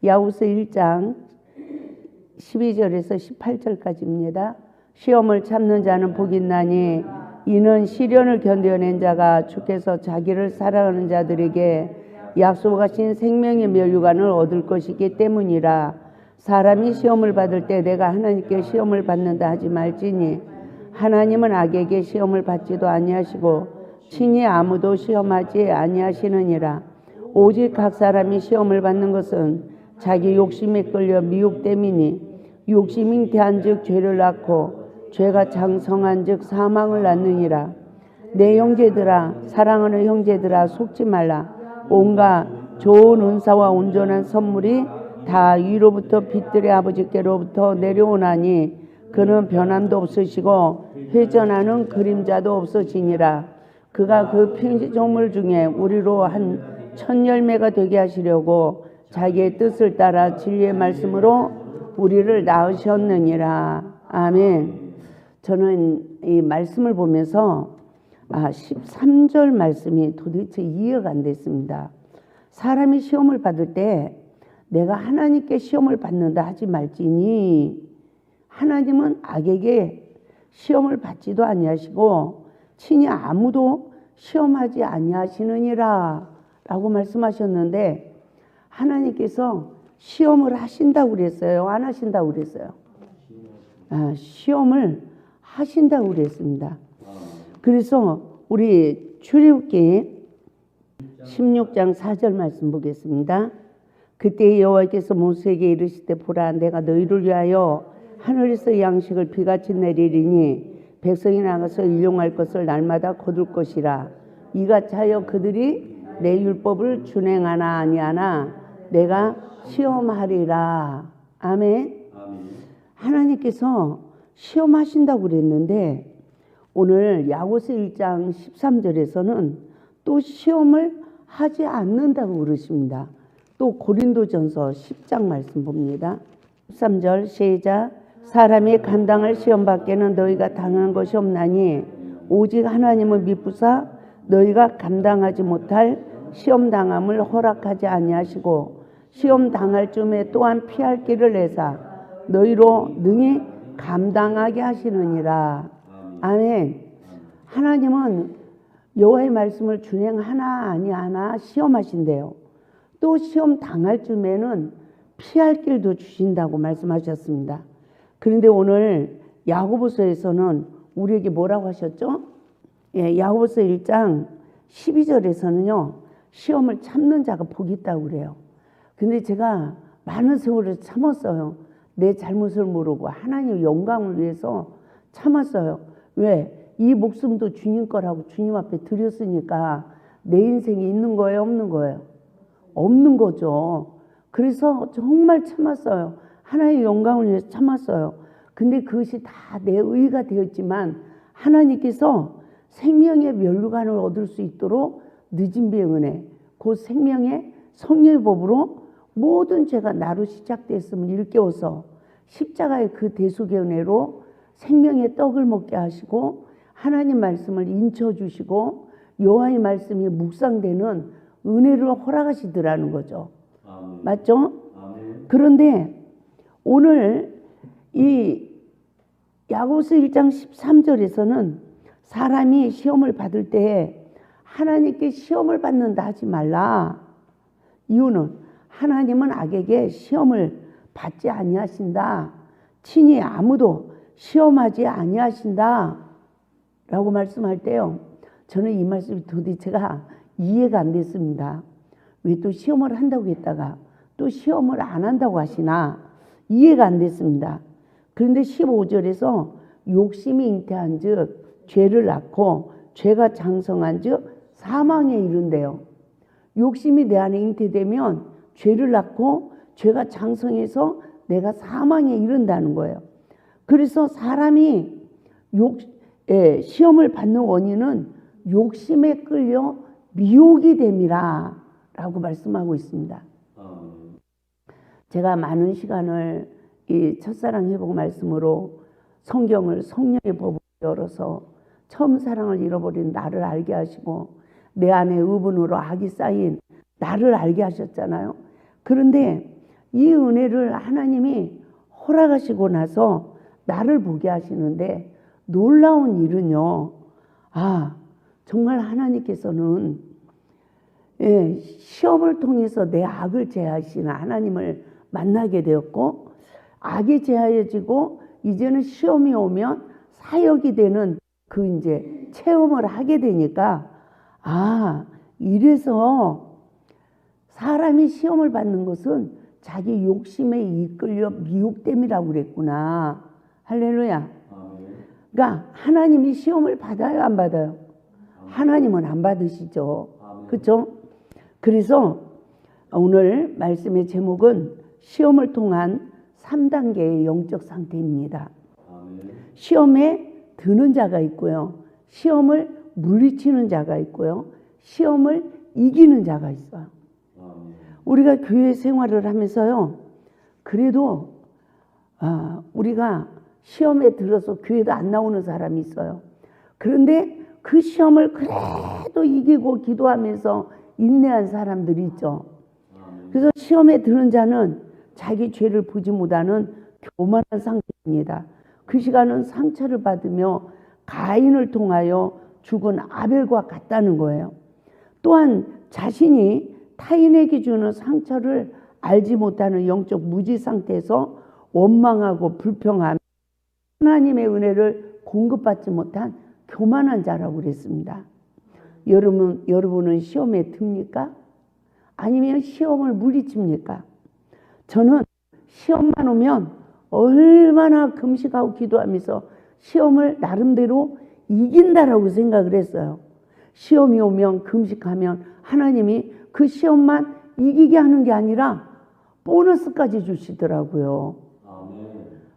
야고보서 1장 12절에서 18절까지입니다. 시험을 참는 자는 복이 있나니 이는 시련을 견뎌낸 자가 주께서 자기를 사랑하는 자들에게 약속하신 생명의 면류관을 얻을 것이기 때문이라. 사람이 시험을 받을 때 내가 하나님께 시험을 받는다 하지 말지니 하나님은 악에게 시험을 받지도 아니하시고 친히 아무도 시험하지 아니하시느니라. 오직 각 사람이 시험을 받는 것은 자기 욕심에 끌려 미혹됨이니 욕심이 잉태한즉 죄를 낳고 죄가 장성한즉 사망을 낳느니라. 내 형제들아, 사랑하는 형제들아, 속지 말라. 온갖 좋은 은사와 온전한 선물이 다 위로부터 빛들의 아버지께로부터 내려오나니 그는 변함도 없으시고 회전하는 그림자도 없으시니라. 그가 그 피조물 중에 우리로 한 첫 열매가 되게 하시려고 자기의 뜻을 따라 진리의 말씀으로 우리를 낳으셨느니라. 아멘. 저는 이 말씀을 보면서 13절 말씀이 도대체 이해가 안 됐습니다. 사람이 시험을 받을 때 내가 하나님께 시험을 받는다 하지 말지니 하나님은 악에게 시험을 받지도 아니하시고 친히 아무도 시험하지 아니하시느니라 라고 말씀하셨는데, 하나님께서 시험을 하신다고 그랬어요? 안 하신다고 그랬어요? 시험을 하신다고 그랬습니다. 그래서 우리 출애굽기 16장 4절 말씀 보겠습니다. 그때 여호와께서 모세에게 이르시되 보라, 내가 너희를 위하여 하늘에서 양식을 비같이 내리리니 백성이 나가서 일용할 것을 날마다 거둘 것이라. 이같이 하여 그들이 내 율법을 준행하나 아니하나 내가 시험하리라. 아멘. 하나님께서 시험하신다고 그랬는데 오늘 야고보서 1장 13절에서는 또 시험을 하지 않는다고 그러십니다. 또 고린도전서 10장 말씀 봅니다. 13절 시작. 사람이 감당할 시험 밖에는 너희가 당한 것이 없나니 오직 하나님은 미쁘사 너희가 감당하지 못할 시험 당함을 허락하지 아니하시고 시험 당할 쯤에 또한 피할 길을 내사 너희로 능히 감당하게 하시느니라. 아멘. 하나님은 여호와의 말씀을 준행하나 아니하나 시험하신대요. 또 시험 당할 쯤에는 피할 길도 주신다고 말씀하셨습니다. 그런데 오늘 야고보서에서는 우리에게 뭐라고 하셨죠? 야고보서 1장 12절에서는요. 시험을 참는 자가 복이 있다고 그래요. 근데 제가 많은 세월을 참았어요. 내 잘못을 모르고 하나님의 영광을 위해서 참았어요. 왜? 이 목숨도 주님 거라고 주님 앞에 드렸으니까 내 인생이 있는 거예요? 없는 거예요? 없는 거죠. 그래서 정말 참았어요. 하나님의 영광을 위해서 참았어요. 근데 그것이 다 내 의가 되었지만 하나님께서 생명의 면류관을 얻을 수 있도록 늦은 비의 은혜, 곧 생명의 성령의 법으로 모든 죄가 나로 시작됐음을 일깨워서 십자가의 그 대속의 은혜로 생명의 떡을 먹게 하시고 하나님 말씀을 인쳐주시고 여호와의 말씀이 묵상되는 은혜를 허락하시더라는 거죠. 아멘. 맞죠? 아멘. 그런데 오늘 이 야고보서 1장 13절에서는 사람이 시험을 받을 때 하나님께 시험을 받는다 하지 말라. 이유는 하나님은 악에게 시험을 받지 아니하신다. 친히 아무도 시험하지 아니하신다 라고 말씀할 때요, 저는 이 말씀이 도대체가 이해가 안 됐습니다. 왜 또 시험을 한다고 했다가 또 시험을 안 한다고 하시나 이해가 안 됐습니다. 그런데 15절에서 욕심이 잉태한 즉 죄를 낳고 죄가 장성한 즉 사망에 이른대요. 욕심이 내 안에 잉태되면 죄를 낳고 죄가 장성해서 내가 사망에 이른다는 거예요. 그래서 사람이 시험을 받는 원인은 욕심에 끌려 미혹이 됨이라 라고 말씀하고 있습니다. 제가 많은 시간을 이 첫사랑 회복 말씀으로 성경을 성령의 법으로 열어서 처음 사랑을 잃어버린 나를 알게 하시고 내 안에 의분으로 악이 쌓인 나를 알게 하셨잖아요. 그런데 이 은혜를 하나님이 허락하시고 나서 나를 보게 하시는데 놀라운 일은요. 정말 하나님께서는 시험을 통해서 내 악을 제하시는 하나님을 만나게 되었고, 악이 제하여지고 이제는 시험이 오면 사역이 되는 그 이제 체험을 하게 되니까, 이래서 사람이 시험을 받는 것은 자기 욕심에 이끌려 미혹됨이라고 그랬구나. 할렐루야. 그러니까 하나님이 시험을 받아요, 안 받아요? 하나님은 안 받으시죠. 그렇죠? 그래서 오늘 말씀의 제목은 시험을 통한 3단계의 영적 상태입니다. 시험에 드는 자가 있고요. 시험을 물리치는 자가 있고요. 시험을 이기는 자가 있어요. 우리가 교회 생활을 하면서요. 그래도 우리가 시험에 들어서 교회도 안 나오는 사람이 있어요. 그런데 그 시험을 그래도 이기고 기도하면서 인내한 사람들이 있죠. 그래서 시험에 드는 자는 자기 죄를 보지 못하는 교만한 상태입니다. 그 시간은 상처를 받으며 가인을 통하여 죽은 아벨과 같다는 거예요. 또한 자신이 타인에게 주는 상처를 알지 못하는 영적 무지 상태에서 원망하고 불평하며 하나님의 은혜를 공급받지 못한 교만한 자라고 그랬습니다. 여러분은 시험에 듭니까? 아니면 시험을 물리칩니까? 저는 시험만 오면 얼마나 금식하고 기도하면서 시험을 나름대로 이긴다라고 생각을 했어요. 시험이 오면 금식하면 하나님이 그 시험만 이기게 하는 게 아니라 보너스까지 주시더라고요.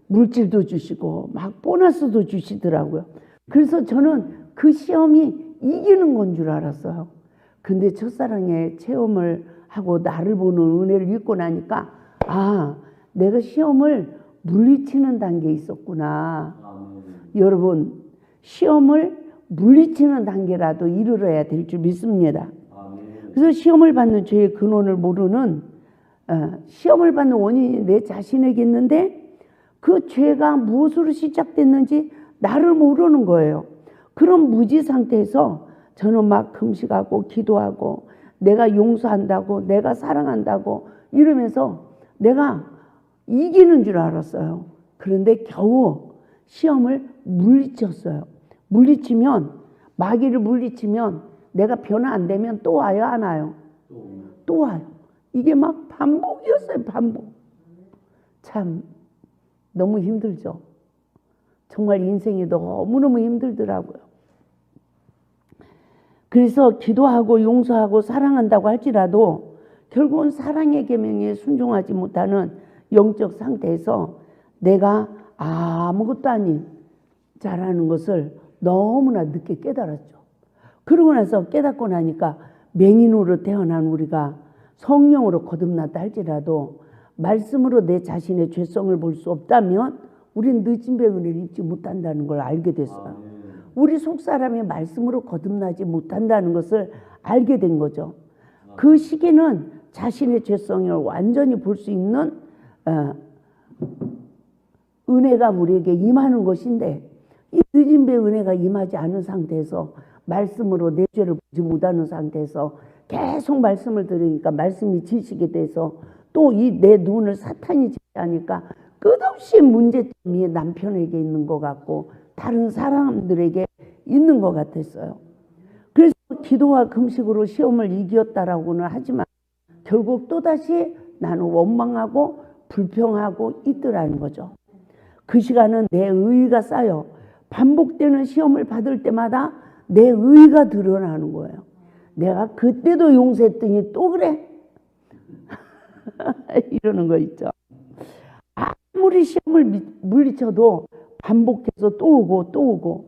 물질도 주시고 막 보너스도 주시더라고요. 그래서 저는 그 시험이 이기는 건 줄 알았어요. 근데 첫사랑의 체험을 하고 나를 보는 은혜를 입고 나니까 내가 시험을 물리치는 단계에 있었구나. 여러분, 시험을 물리치는 단계라도 이르러야 될 줄 믿습니다. 그래서 시험을 받는 죄의 근원을 모르는 시험을 받는 원인이 내 자신에게 있는데 그 죄가 무엇으로 시작됐는지 나를 모르는 거예요. 그런 무지 상태에서 저는 막 금식하고 기도하고 내가 용서한다고 내가 사랑한다고 이러면서 내가 이기는 줄 알았어요. 그런데 겨우 시험을 물리쳤어요. 마귀를 물리치면 내가 변화 안 되면 또 와요, 안 와요? 또 와요. 이게 막 반복이었어요, 반복. 참 너무 힘들죠. 정말 인생이 너무너무 힘들더라고요. 그래서 기도하고 용서하고 사랑한다고 할지라도 결국은 사랑의 계명에 순종하지 못하는 영적 상태에서 내가 아무것도 아닌 자라는 것을 너무나 늦게 깨달았죠. 그러고 나서 깨닫고 나니까 맹인으로 태어난 우리가 성령으로 거듭났다 할지라도 말씀으로 내 자신의 죄성을 볼 수 없다면 우린 늦은 배 은혜를 입지 못한다는 걸 알게 됐어요. 우리 속사람이 말씀으로 거듭나지 못한다는 것을 알게 된 거죠. 그 시기는 자신의 죄성을 완전히 볼 수 있는 은혜가 우리에게 임하는 것인데 이 늦은 배 은혜가 임하지 않은 상태에서 말씀으로 내 죄를 보지 못하는 상태에서 계속 말씀을 들으니까 말씀이 지식이 돼서 또 이 내 눈을 사탄이 지배하니까 끝없이 문제점이 남편에게 있는 것 같고 다른 사람들에게 있는 것 같았어요. 그래서 기도와 금식으로 시험을 이겼다라고는 하지만 결국 또다시 나는 원망하고 불평하고 있더라는 거죠. 그 시간은 내 의의가 쌓여 반복되는 시험을 받을 때마다 내 의의가 드러나는 거예요. 내가 그때도 용서했더니 또 그래? 이러는 거 있죠. 아무리 시험을 물리쳐도 반복해서 또 오고 또 오고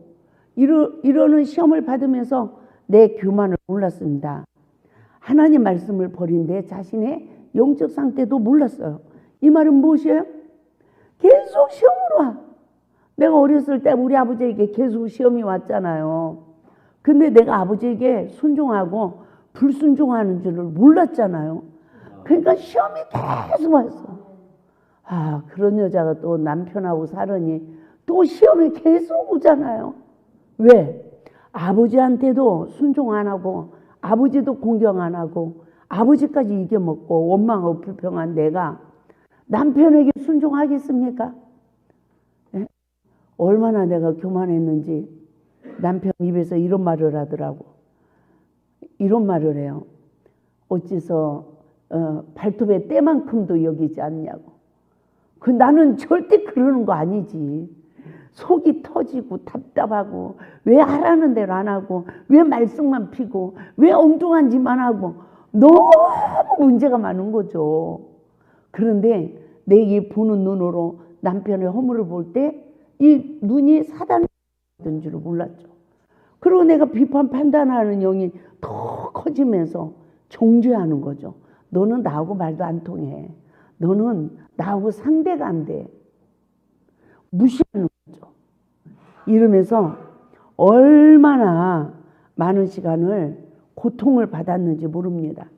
이러는 시험을 받으면서 내 교만을 몰랐습니다. 하나님 말씀을 버린 내 자신의 영적 상태도 몰랐어요. 이 말은 무엇이에요? 계속 시험으로 와. 내가 어렸을 때 우리 아버지에게 계속 시험이 왔잖아요. 근데 내가 아버지에게 순종하고 불순종하는 줄을 몰랐잖아요. 그러니까 시험이 계속 왔어. 아, 그런 여자가 또 남편하고 살으니 또 시험에 계속 오잖아요. 왜? 아버지한테도 순종 안 하고 아버지도 공경 안 하고 아버지까지 이겨먹고 원망하고 불평한 내가 남편에게 순종하겠습니까? 예? 얼마나 내가 교만했는지 남편 입에서 이런 말을 하더라고. 이런 말을 해요. 어째서 발톱의 때만큼도 여기지 않냐고. 나는 절대 그러는 거 아니지. 속이 터지고 답답하고 왜 하라는 대로 안 하고 왜 말썽만 피고 왜 엉뚱한 짓만 하고 너무 문제가 많은 거죠. 그런데 내 이 보는 눈으로 남편의 허물을 볼 때 이 눈이 사단인 줄을 몰랐죠. 그리고 내가 비판 판단하는 영이 더 커지면서 정죄하는 거죠. 너는 나하고 말도 안 통해. 너는 나하고 상대가 안 돼. 무시하는 거죠. 이러면서 얼마나 많은 시간을 고통을 받았는지 모릅니다.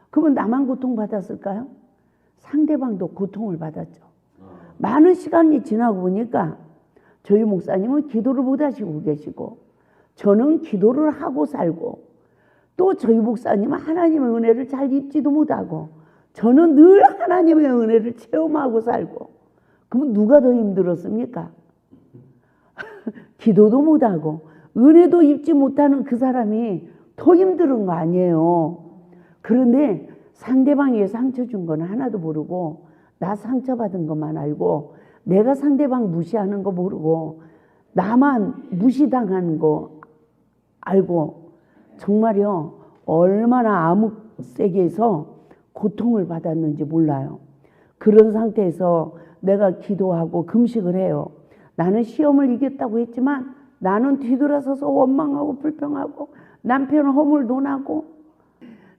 그러면 나만 고통받았을까요? 상대방도 고통을 받았죠. 많은 시간이 지나고 보니까 저희 목사님은 기도를 못 하시고 계시고 저는 기도를 하고 살고 또 저희 목사님은 하나님의 은혜를 잘 입지도 못하고 저는 늘 하나님의 은혜를 체험하고 살고 그러면 누가 더 힘들었습니까? 기도도 못하고 은혜도 입지 못하는 그 사람이 더 힘든 거 아니에요. 그런데 상대방에게 상처 준 건 하나도 모르고 나 상처받은 것만 알고 내가 상대방 무시하는 거 모르고 나만 무시당하는 거 알고 정말요 얼마나 암흑 세계에서 고통을 받았는지 몰라요. 그런 상태에서 내가 기도하고 금식을 해요. 나는 시험을 이겼다고 했지만 나는 뒤돌아서서 원망하고 불평하고 남편은 허물 논하고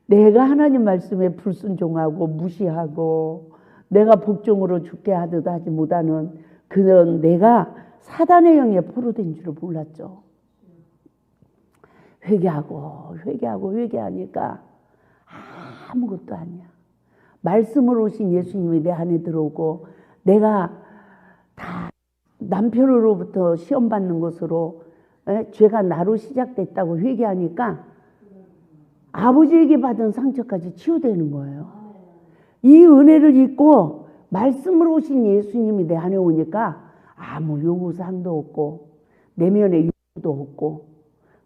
내가 하나님 말씀에 불순종하고 무시하고 내가 복종으로 죽게 하듯 하지 못하는 그런 내가 사단의 영에 포로된 줄을 몰랐죠. 회개하니까 아무것도 아니야. 말씀으로 오신 예수님이 내 안에 들어오고 내가 다 남편으로부터 시험 받는 것으로 죄가 나로 시작됐다고 회개하니까 아버지에게 받은 상처까지 치유되는 거예요. 이 은혜를 잊고 말씀으로 오신 예수님이 내 안에 오니까 아무 요구사항도 없고 내면에 요구도 없고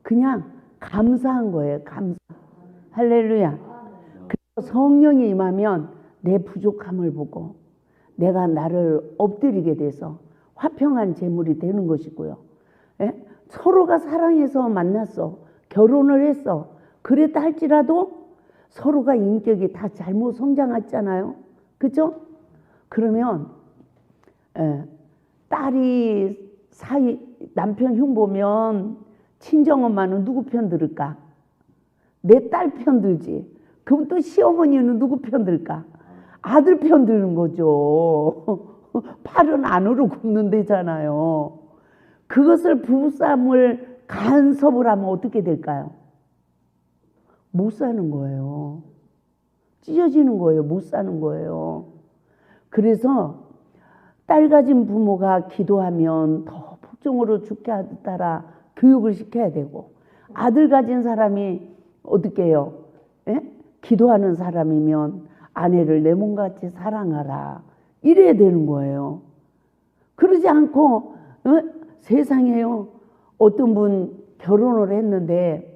그냥 감사한 거예요. 감사. 할렐루야. 그래서 성령이 임하면 내 부족함을 보고 내가 나를 엎드리게 돼서 화평한 제물이 되는 것이고요. 예? 서로가 사랑해서 만났어. 결혼을 했어. 그랬다 할지라도 서로가 인격이 다 잘못 성장했잖아요. 그죠? 그러면 딸이 남편 흉보면 친정엄마는 누구 편 들을까? 내 딸 편 들지. 그럼 또 시어머니는 누구 편 들까? 아들 편 드는 거죠. 팔은 안으로 굽는 데잖아요. 그것을 부부싸움을 간섭을 하면 어떻게 될까요? 못 사는 거예요. 찢어지는 거예요. 못 사는 거예요. 그래서 딸 가진 부모가 기도하면 더 복종으로 죽게 하듯하라 교육을 시켜야 되고 아들 가진 사람이 어떻게 해요? 예? 기도하는 사람이면 아내를 내 몸같이 사랑하라 이래야 되는 거예요. 그러지 않고 세상에요. 어떤 분 결혼을 했는데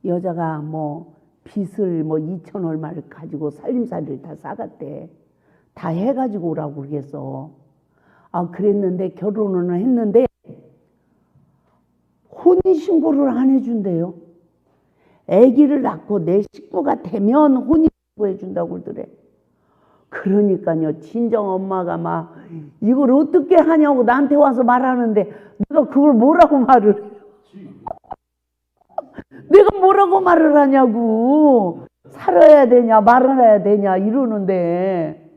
여자가 빚을 2천 얼마를 가지고 살림살이를 다 싸갔대. 다 해가지고 오라고 그러겠어. 그랬는데 결혼을 했는데 혼인신고를 안 해준대요. 아기를 낳고 내 식구가 되면 혼인신고 해준다고 그러더래. 그러니까요 친정 엄마가 막 이걸 어떻게 하냐고 나한테 와서 말하는데 내가 그걸 뭐라고 말을 해요. 내가 뭐라고 말을 하냐고. 살아야 되냐 말아야 되냐 이러는데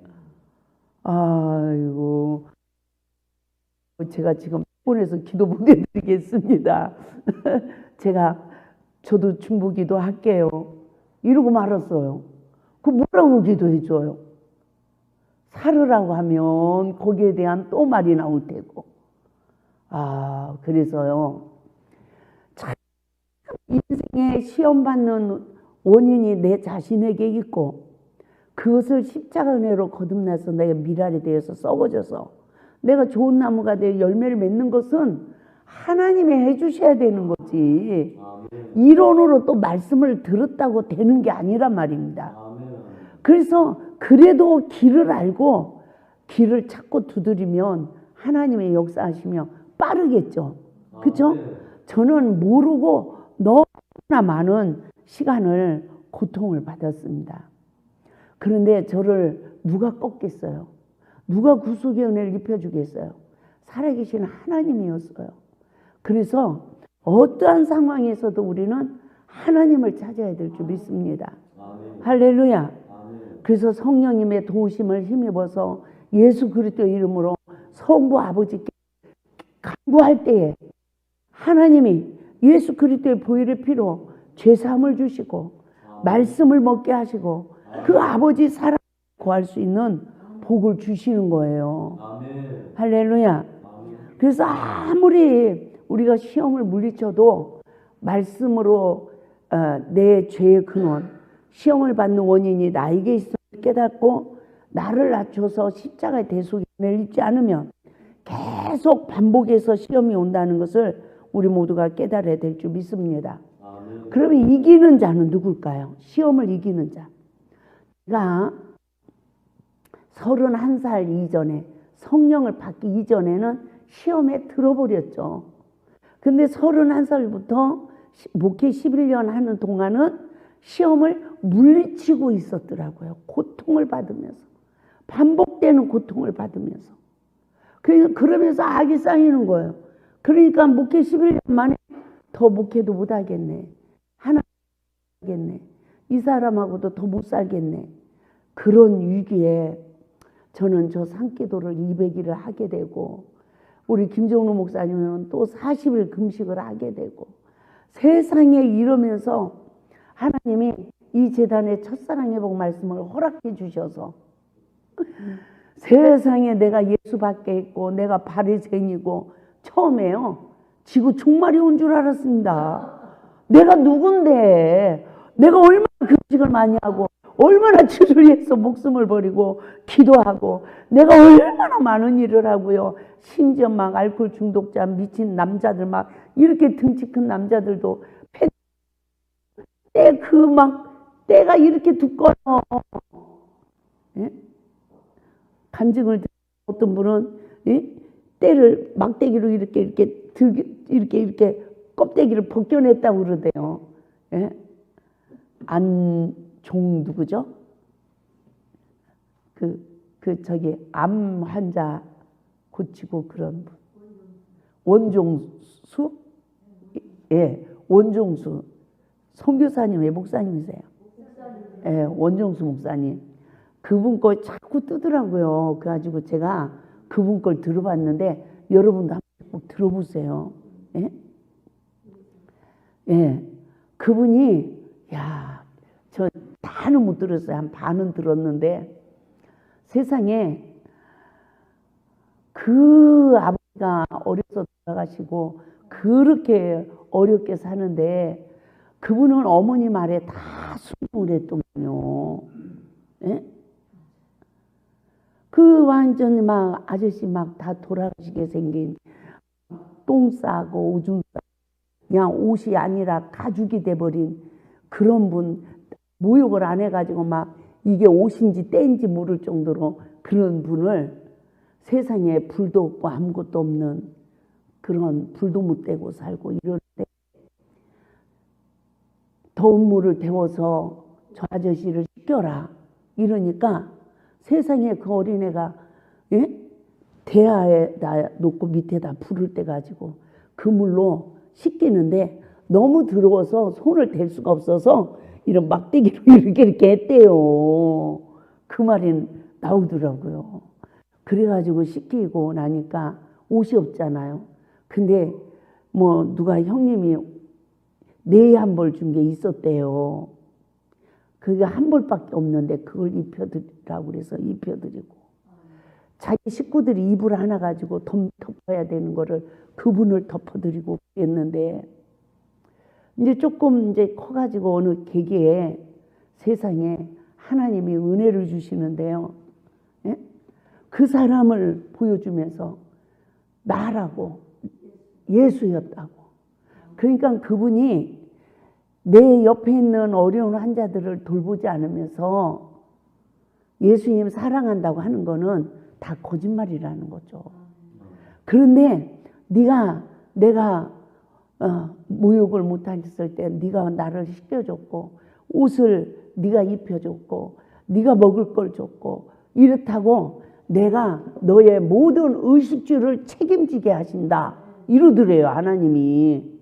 아이고 제가 지금 폰에서 기도 보내드리겠습니다. 저도 중보기도 할게요. 이러고 말았어요. 그 뭐라고 기도해줘요? 살으라고 하면 거기에 대한 또 말이 나올 테고. 그래서요, 참 인생에 시험 받는 원인이 내 자신에게 있고, 그것을 십자가 은혜로 거듭나서 내가 미랄이 되어서 썩어져서 내가 좋은 나무가 되어 열매를 맺는 것은 하나님이 해주셔야 되는 거지. 이론으로 또 말씀을 들었다고 되는 게 아니란 말입니다. 그래서 그래도 길을 알고 길을 찾고 두드리면 하나님의 역사하시며 빠르겠죠. 그렇죠? 저는 모르고 너무나 많은 시간을 고통을 받았습니다. 그런데 저를 누가 꺾겠어요? 누가 구속의 은혜를 입혀주겠어요? 살아계신 하나님이었어요. 그래서 어떠한 상황에서도 우리는 하나님을 찾아야 될 줄 믿습니다. 할렐루야. 그래서 성령님의 도우심을 힘입어서 예수 그리스도의 이름으로 성부 아버지께 간구할 때에 하나님이 예수 그리스도의 보혈의 피로 죄사함을 주시고 말씀을 먹게 하시고 그 아버지 사랑 구할 수 있는 복을 주시는 거예요. 할렐루야. 그래서 아무리 우리가 시험을 물리쳐도 말씀으로 내 죄의 근원, 시험을 받는 원인이 나에게 있음을 깨닫고 나를 낮춰서 십자가의 대속에 내리지 않으면 계속 반복해서 시험이 온다는 것을 우리 모두가 깨달아야 될 줄 믿습니다. 그러면 이기는 자는 누굴까요? 시험을 이기는 자. 제가 31살 이전에 성령을 받기 이전에는 시험에 들어버렸죠. 근데 31살부터 목회 11년 하는 동안은 시험을 물리치고 있었더라고요. 고통을 받으면서. 반복되는 고통을 받으면서. 그러면서 악이 쌓이는 거예요. 그러니까 목회 11년 만에 더 목회도 못 하겠네. 하나 하겠네. 이 사람하고도 더 못 살겠네. 그런 위기에 저는 저 산기도를 200일을 하게 되고 우리 김정로 목사님은 또 40일 금식을 하게 되고 세상에 이러면서 하나님이 이 재단의 첫사랑의 복 말씀을 허락해 주셔서 세상에 내가 예수 받게 했고 내가 바리새인이고 처음에요. 지구 종말이 온 줄 알았습니다. 내가 누군데 내가 얼마나 금식을 많이 하고 얼마나 주를 위해서 목숨을 버리고 기도하고 내가 얼마나 많은 일을 하고요. 심지어 막 알코올 중독자 미친 남자들 막 이렇게 등치 큰 남자들도 때가 이렇게 두꺼워. 예? 간증을 어떤 분은 때를 막대기로 이렇게 껍데기를 벗겨냈다고 그러대요. 예? 안종 누구죠? 암 환자 고치고 그런 분. 원종수? 예, 원종수. 선교사님의 목사님이세요. 예, 원종수 목사님. 그분 걸 자꾸 뜨더라고요. 그래가지고 제가 그분 걸 들어봤는데 여러분도 한번 꼭 들어보세요. 예? 예, 그분이 저 다는 못 들었어요. 한 반은 들었는데 세상에 그 아버지가 어려서 돌아가시고 그렇게 어렵게 사는데 그분은 어머니 말에 다 순종을 했더군요. 예? 그 완전히 막 아저씨 막 다 돌아가시게 생긴 똥 싸고 오줌 싸고 그냥 옷이 아니라 가죽이 돼버린 그런 분 모욕을 안 해가지고 막 이게 옷인지 때인지 모를 정도로 그런 분을 세상에 불도 없고 아무것도 없는 그런 불도 못 떼고 살고 이럴 때 더운 물을 데워서 저 아저씨를 씻겨라 이러니까 세상에 그 어린애가 대야에다 놓고 밑에다 불을 떼가지고 그 물로 씻기는데 너무 더러워서 손을 댈 수가 없어서 이런 막대기로 이렇게 했대요. 그 말이 나오더라고요. 그래가지고 씻기고 나니까 옷이 없잖아요. 근데 뭐 누가 형님이 내에 한 벌 준 게 있었대요. 그게 한 벌밖에 없는데 그걸 입혀드리라고 그래서 입혀드리고 자기 식구들이 이불 하나 가지고 덮어야 되는 거를 그분을 덮어드리고 그랬는데, 이제 조금 이제 커가지고 어느 계기에 세상에 하나님이 은혜를 주시는데요. 예? 그 사람을 보여주면서 나라고, 예수였다고. 그러니까 그분이 내 옆에 있는 어려운 환자들을 돌보지 않으면서 예수님 사랑한다고 하는 거는 다 거짓말이라는 거죠. 그런데 내가 모욕을 못했을 때 네가 나를 씻겨줬고, 옷을 네가 입혀줬고, 네가 먹을 걸 줬고, 이렇다고 내가 너의 모든 의식주를 책임지게 하신다, 이러더래요 하나님이.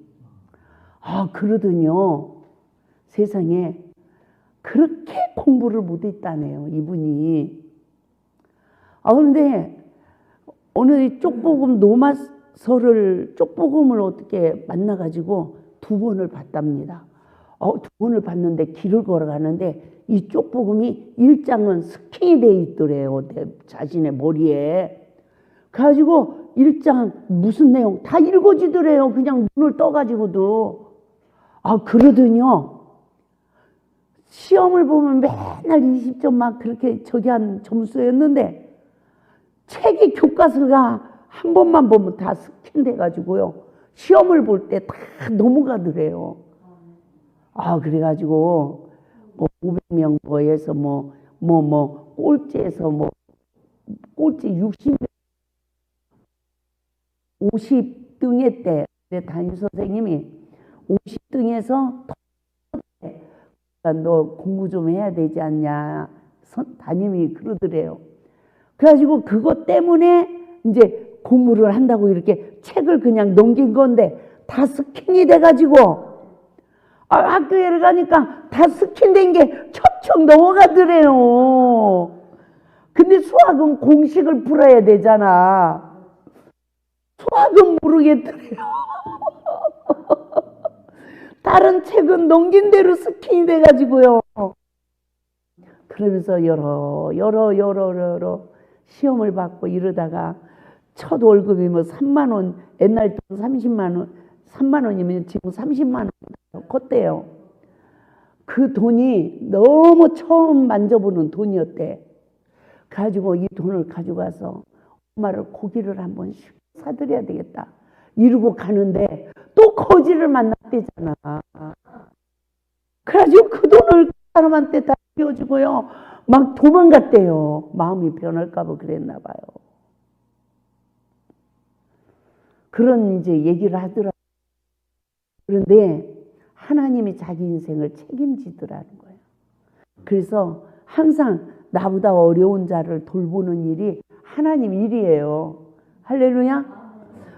그러더니요, 세상에 그렇게 공부를 못했다네요 이분이. 그런데 오늘 쪽복음 노마서를, 쪽복음을 어떻게 만나가지고 2번을 봤답니다. 2번을 봤는데 길을 걸어가는데 이 쪽복음이 1장은 스캔이 돼 있더래요, 내 자신의 머리에. 그래가지고 1장 무슨 내용 다 읽어지더래요, 그냥 눈을 떠가지고도. 그러더니요, 시험을 보면 맨날 20점 막 그렇게 저기 한 점수였는데, 책이 교과서가 한 번만 보면 다 스캔돼가지고요, 시험을 볼 때 다 넘어가더래요. 그래가지고 500명 뭐에서 꼴찌에서 꼴찌 50등에 때 담임 선생님이 50등에서 너 공부 좀 해야 되지 않냐, 담임이 그러더래요. 그래가지고 그것 때문에 이제 공부를 한다고 이렇게 책을 그냥 넘긴 건데 다 스캔이 돼가지고 학교에 가니까 다 스캔된 게 척척 넘어가더래요. 근데 수학은 공식을 풀어야 되잖아. 수학은 모르겠더래요. 다른 책은 넘긴 대로 스캔이 돼가지고요. 그러면서 여러 시험을 받고 이러다가 첫 월급이 3만 원, 옛날 돈 30만 원, 3만 원이면 지금 30만 원 컸대요. 그 돈이 너무 처음 만져보는 돈이었대. 가지고 이 돈을 가져가서 엄마를 고기를 한 번씩 사드려야 되겠다 이러고 가는데 또 거지를 만났대잖아. 그래가지고 그 돈을 그 사람한테 다 비워주고요, 막 도망갔대요. 마음이 변할까봐 그랬나 봐요. 그런 이제 얘기를 하더라고요. 그런데 하나님이 자기 인생을 책임지더라는 거예요. 그래서 항상 나보다 어려운 자를 돌보는 일이 하나님 일이에요. 할렐루야.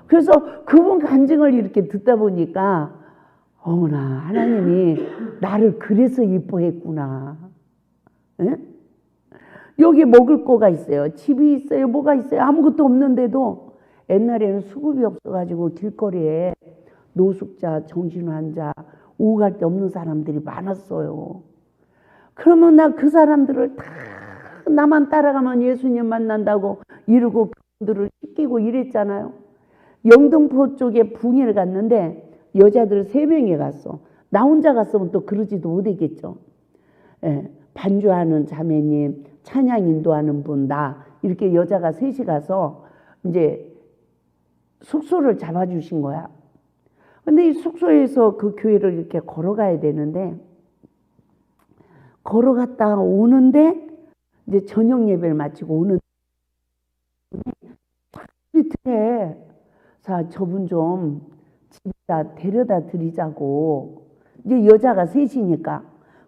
그래서 그분 간증을 이렇게 듣다 보니까 어머나, 하나님이 나를 그래서 이뻐했구나. 에? 여기 먹을 거가 있어요, 집이 있어요, 뭐가 있어요, 아무것도 없는데도 옛날에는 수급이 없어가지고 길거리에 노숙자, 정신환자, 오고 갈 데 없는 사람들이 많았어요. 그러면 나 그 사람들을 다 나만 따라가면 예수님 만난다고 이러고 그분들을 시키고 이랬잖아요. 영등포 쪽에 붕이를 갔는데 여자들 3명이 갔어. 나 혼자 갔으면 또 그러지도 못했겠죠. 반주하는 자매님, 찬양 인도하는 분, 나 이렇게 여자가 3이 가서 이제 숙소를 잡아주신 거야. 근데 이 숙소에서 그 교회를 이렇게 걸어가야 되는데, 걸어갔다가 오는데 이제 저녁 예배를 마치고 오는데 자, 저분 좀 집에다 데려다 드리자고. 이제 여자가 3이니까.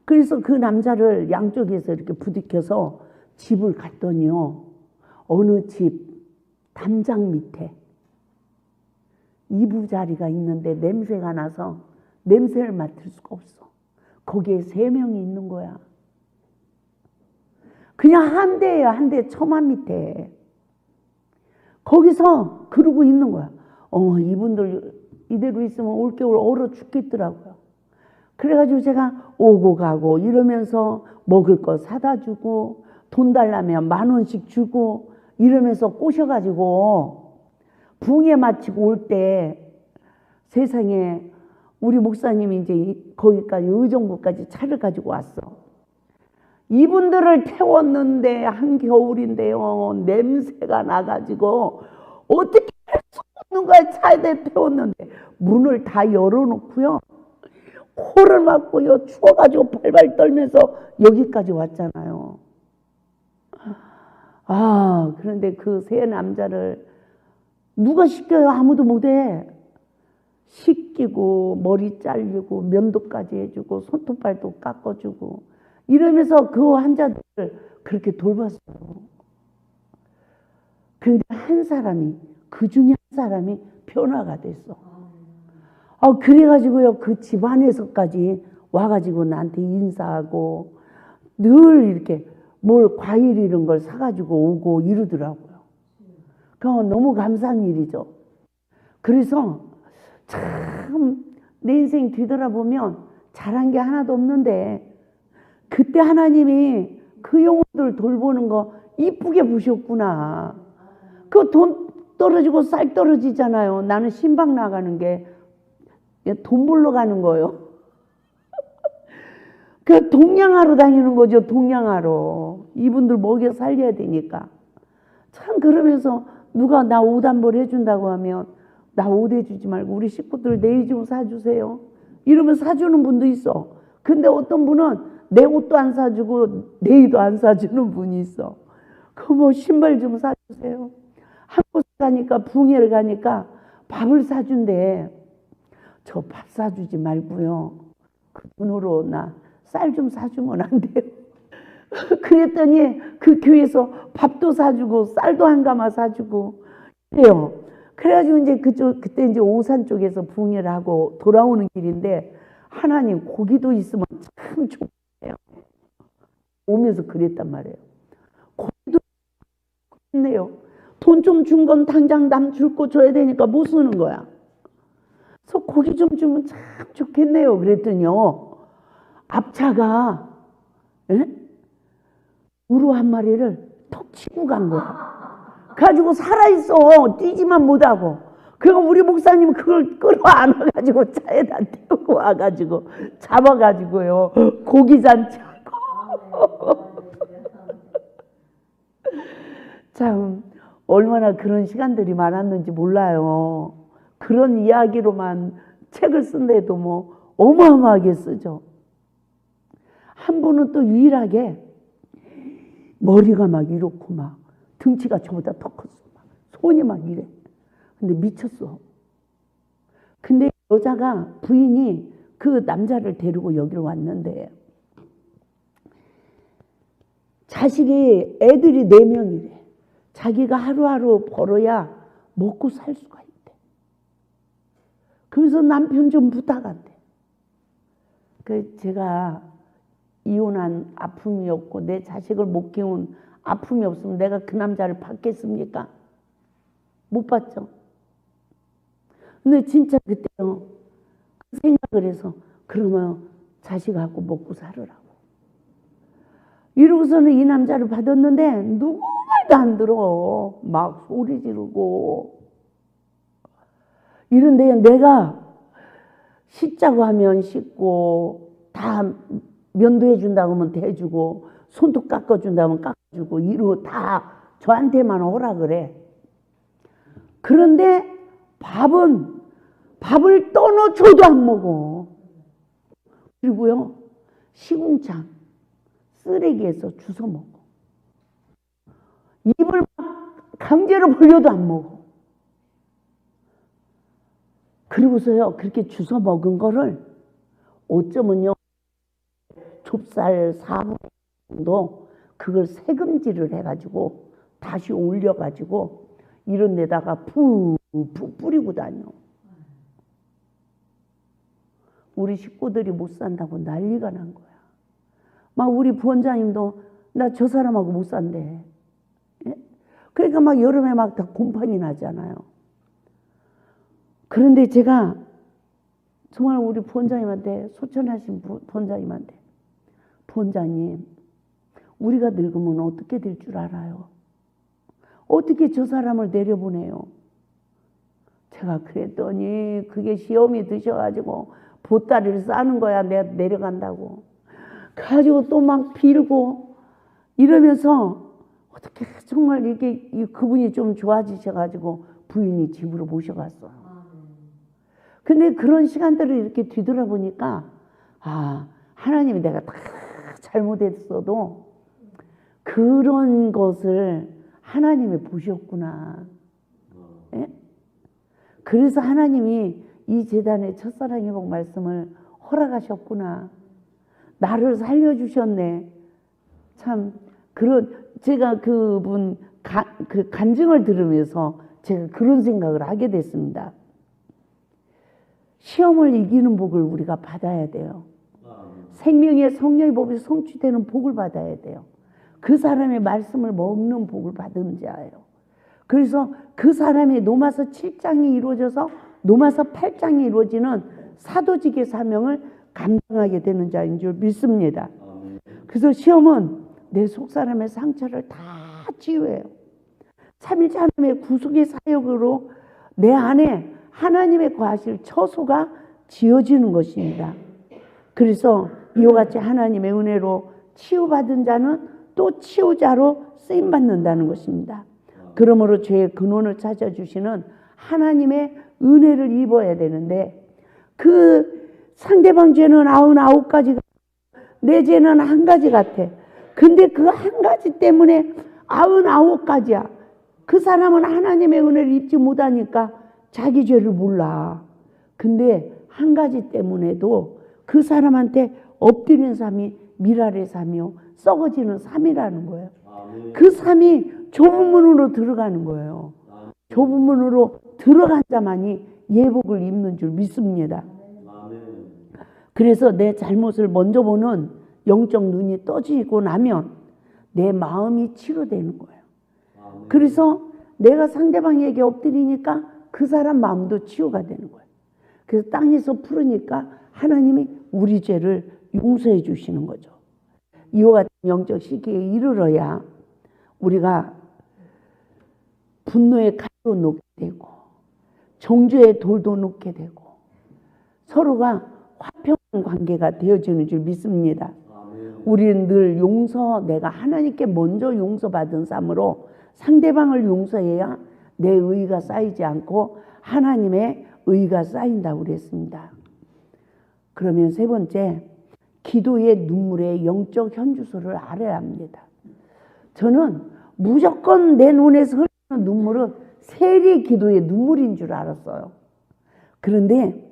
그래서 그 남자를 양쪽에서 이렇게 부딪혀서 집을 갔더니요, 어느 집 담장 밑에 이부자리가 있는데 냄새가 나서 냄새를 맡을 수가 없어. 거기에 3명이 있는 거야. 그냥 한 대예요, 한 대, 처마 밑에. 거기서 그러고 있는 거야. 이분들 이대로 있으면 올겨울 얼어 죽겠더라고요. 그래가지고 제가 오고 가고 이러면서 먹을 거 사다 주고, 돈 달라면 10,000원씩 주고 이러면서 꼬셔가지고 붕에 마치고 올 때 세상에 우리 목사님이 이제 거기까지 의정부까지 차를 가지고 왔어. 이분들을 태웠는데 한겨울인데요. 냄새가 나가지고 어떻게 할 수 없는 거야. 차에 태웠는데 문을 다 열어놓고요. 코를 막고요. 추워가지고 발발 떨면서 여기까지 왔잖아요. 아, 그런데 그 세 남자를 누가 씻겨요? 아무도 못해. 씻기고 머리 잘리고 면도까지 해주고 손톱발도 깎아주고 이러면서 그 환자들을 그렇게 돌봤어요. 그런데 한 사람이, 그 중에 한 사람이 변화가 됐어. 그래가지고요, 그 집안에서까지 와가지고 나한테 인사하고 늘 이렇게 뭘 과일 이런 걸 사가지고 오고 이러더라고요. 그건 너무 감사한 일이죠. 그래서 참 내 인생 뒤돌아보면 잘한 게 하나도 없는데 그때 하나님이 그 영혼들 돌보는 거 이쁘게 보셨구나. 그 돈 떨어지고 쌀 떨어지잖아요. 나는 신방 나가는 게 돈 벌러 가는 거예요. 그 동양하러 다니는 거죠. 동양하러. 이분들 먹여 살려야 되니까. 참 그러면서 누가 나 옷 한 벌 해준다고 하면 나 옷 해주지 말고 우리 식구들 내일 좀 사주세요. 이러면 사주는 분도 있어. 근데 어떤 분은 내 옷도 안 사주고 내일도 안 사주는 분이 있어. 그 뭐 신발 좀 사주세요. 한국 가니까 붕해를 가니까 밥을 사준대. 저 밥 사주지 말고요. 그 돈으로 나 쌀 좀 사주면 안 돼요. 그랬더니 그 교회에서 밥도 사주고 쌀도 한 가마 사주고 그래요. 그래가지고 이제 그때 이제 오산 쪽에서 붕해를 하고 돌아오는 길인데 하나님 고기도 있으면 참 좋겠네요. 오면서 그랬단 말이에요. 고기도 있네요. 돈 좀 준 건 당장 남 줄 거 줘야 되니까 못 쓰는 거야. 그래서 고기 좀 주면 참 좋겠네요. 그랬더니요. 앞차가 우루 한 마리를 턱 치고 간 거야. 가지고 살아있어. 뛰지만 못하고. 그리고 우리 목사님 그걸 끌어안아가지고 차에다 태우고 와가지고 잡아가지고요. 고기잔치 하고. 참 얼마나 그런 시간들이 많았는지 몰라요. 그런 이야기로만 책을 쓴데도 뭐 어마어마하게 쓰죠. 한 분은 또 유일하게 머리가 막 이렇고 막 등치가 저보다 더 컸어. 막 손이 막 이래. 근데 미쳤어. 근데 여자가 부인이 그 남자를 데리고 여기로 왔는데 자식이 애들이 4명이래. 자기가 하루하루 벌어야 먹고 살 수가 있대. 그래서 남편 좀 부탁한대. 그 제가 이혼한 아픔이 없고 내 자식을 못 키운 아픔이 없으면 내가 그 남자를 받겠습니까? 못 받죠. 근데 진짜 그때요 그 생각을 해서 그러면 자식하고 먹고 살으라고. 이러고서는 이 남자를 받았는데 누구 말도 안 들어. 막 소리 지르고 이런데 내가 씻자고 하면 씻고 다 면도해 준다고 하면 대주고 손톱 깎아준다면 깎아주고 이러고 다 저한테만 오라 그래. 그런데 밥을 떠놓쳐도 안 먹어. 그리고요 시궁창 쓰레기에서 주워 먹어. 입을 강제로 벌려도 안 먹어. 그리고서요 그렇게 주워 먹은 거를 어쩌면요 좁쌀 4분 정도 그걸 세금질을 해가지고 다시 올려가지고 이런 데다가 푹 뿌리고 다녀. 우리 식구들이 못 산다고 난리가 난 거야. 막 우리 부원장님도 나 저 사람하고 못 산대. 예? 그러니까 막 여름에 막 다 곰팡이 나잖아요. 그런데 제가 정말 우리 부원장님한테 소천하신 부원장님한테 부원장님 우리가 늙으면 어떻게 될 줄 알아요? 어떻게 저 사람을 내려보내요? 제가 그랬더니 그게 시험이 드셔가지고 보따리를 싸는 거야. 내가 내려간다고. 가지고 또 막 빌고 이러면서 어떻게 정말 이게 그분이 좀 좋아지셔가지고 부인이 집으로 모셔갔어요. 근데 그런 시간들을 이렇게 뒤돌아보니까 하나님이 내가 다 잘못했어도 그런 것을 하나님이 보셨구나. 예? 그래서 하나님이 이 재단의 첫사랑 회복 말씀을 허락하셨구나. 나를 살려주셨네. 참 제가 그분 그 간증을 들으면서 제가 그런 생각을 하게 됐습니다. 시험을 이기는 복을 우리가 받아야 돼요. 생명의 성령의 법이 성취되는 복을 받아야 돼요. 그 사람의 말씀을 먹는 복을 받은 자예요. 그래서 그 사람의 로마서 7장이 이루어져서 로마서 8장이 이루어지는 사도직의 사명을 감당하게 되는 자인 줄 믿습니다. 그래서 시험은 내 속사람의 상처를 다 치유해요. 삼일째 하나님의 구속의 사역으로 내 안에 하나님의 거하실 처소가 지어지는 것입니다. 그래서 이와 같이 하나님의 은혜로 치유받은 자는 또 치유자로 쓰임받는다는 것입니다. 그러므로 죄의 근원을 찾아주시는 하나님의 은혜를 입어야 되는데 그 상대방 죄는 99가지가 내 죄는 한 가지 같아. 근데 그 한 가지 때문에 99가지야. 그 사람은 하나님의 은혜를 입지 못하니까 자기 죄를 몰라. 근데 한 가지 때문에도 그 사람한테 엎드리는 삶이 미랄의 삶이요 썩어지는 삶이라는 거예요. 그 삶이 좁은 문으로 들어가는 거예요. 좁은 문으로 들어간 자만이 예복을 입는 줄 믿습니다. 그래서 내 잘못을 먼저 보는 영적 눈이 떠지고 나면 내 마음이 치료되는 거예요. 그래서 내가 상대방에게 엎드리니까 그 사람 마음도 치유가 되는 거예요. 그래서 땅에서 풀으니까 하나님이 우리 죄를 용서해 주시는 거죠. 이와 같은 영적 시기에 이르러야 우리가 분노의 칼도 놓게 되고 정죄의 돌도 놓게 되고 서로가 화평한 관계가 되어지는 줄 믿습니다. 우리는 늘 내가 하나님께 먼저 용서받은 삶으로 상대방을 용서해야 내 의가 쌓이지 않고 하나님의 의가 쌓인다고 그랬습니다. 그러면 세 번째, 기도의 눈물의 영적 현주소를 알아야 합니다. 저는 무조건 내 눈에서 흐르는 눈물은 세리 기도의 눈물인 줄 알았어요. 그런데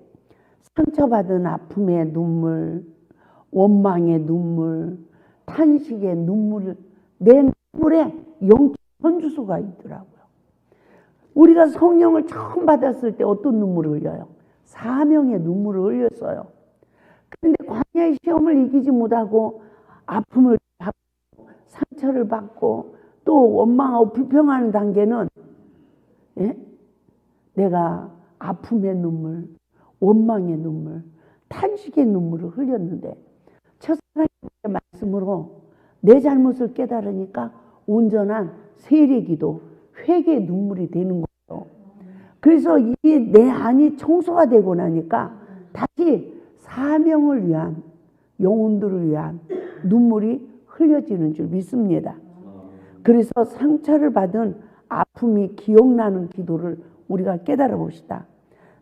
상처받은 아픔의 눈물, 원망의 눈물, 탄식의 눈물, 내 눈물에 영적 현주소가 있더라고요. 우리가 성령을 처음 받았을 때 어떤 눈물을 흘려요? 사명의 눈물을 흘렸어요. 그런데 광야의 시험을 이기지 못하고 아픔을 받고 상처를 받고 또 원망하고 불평하는 단계는 내가 아픔의 눈물, 원망의 눈물, 탄식의 눈물을 흘렸는데 첫사랑의 말씀으로 내 잘못을 깨달으니까 온전한 세례기도, 회개의 눈물이 되는 거예요. 그래서 이 내 안이 청소가 되고 나니까 다시 사명을 위한, 영혼들을 위한 눈물이 흘려지는 줄 믿습니다. 그래서 상처를 받은 아픔이 기억나는 기도를 우리가 깨달아 봅시다.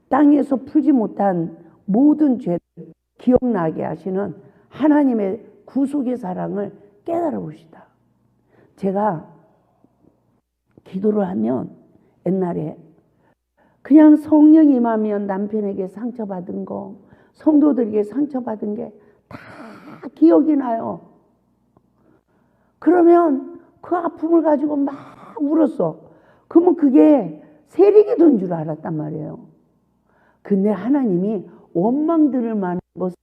땅에서 풀지 못한 모든 죄를 기억나게 하시는 하나님의 구속의 사랑을 깨달아 봅시다. 제가 기도를 하면 옛날에 그냥 성령 임하면 남편에게 상처받은 거, 성도들에게 상처받은 게 다 기억이 나요. 그러면 그 아픔을 가지고 막 울었어. 그러면 그게 세리기도인 줄 알았단 말이에요. 근데 하나님이 원망들을 많은 것을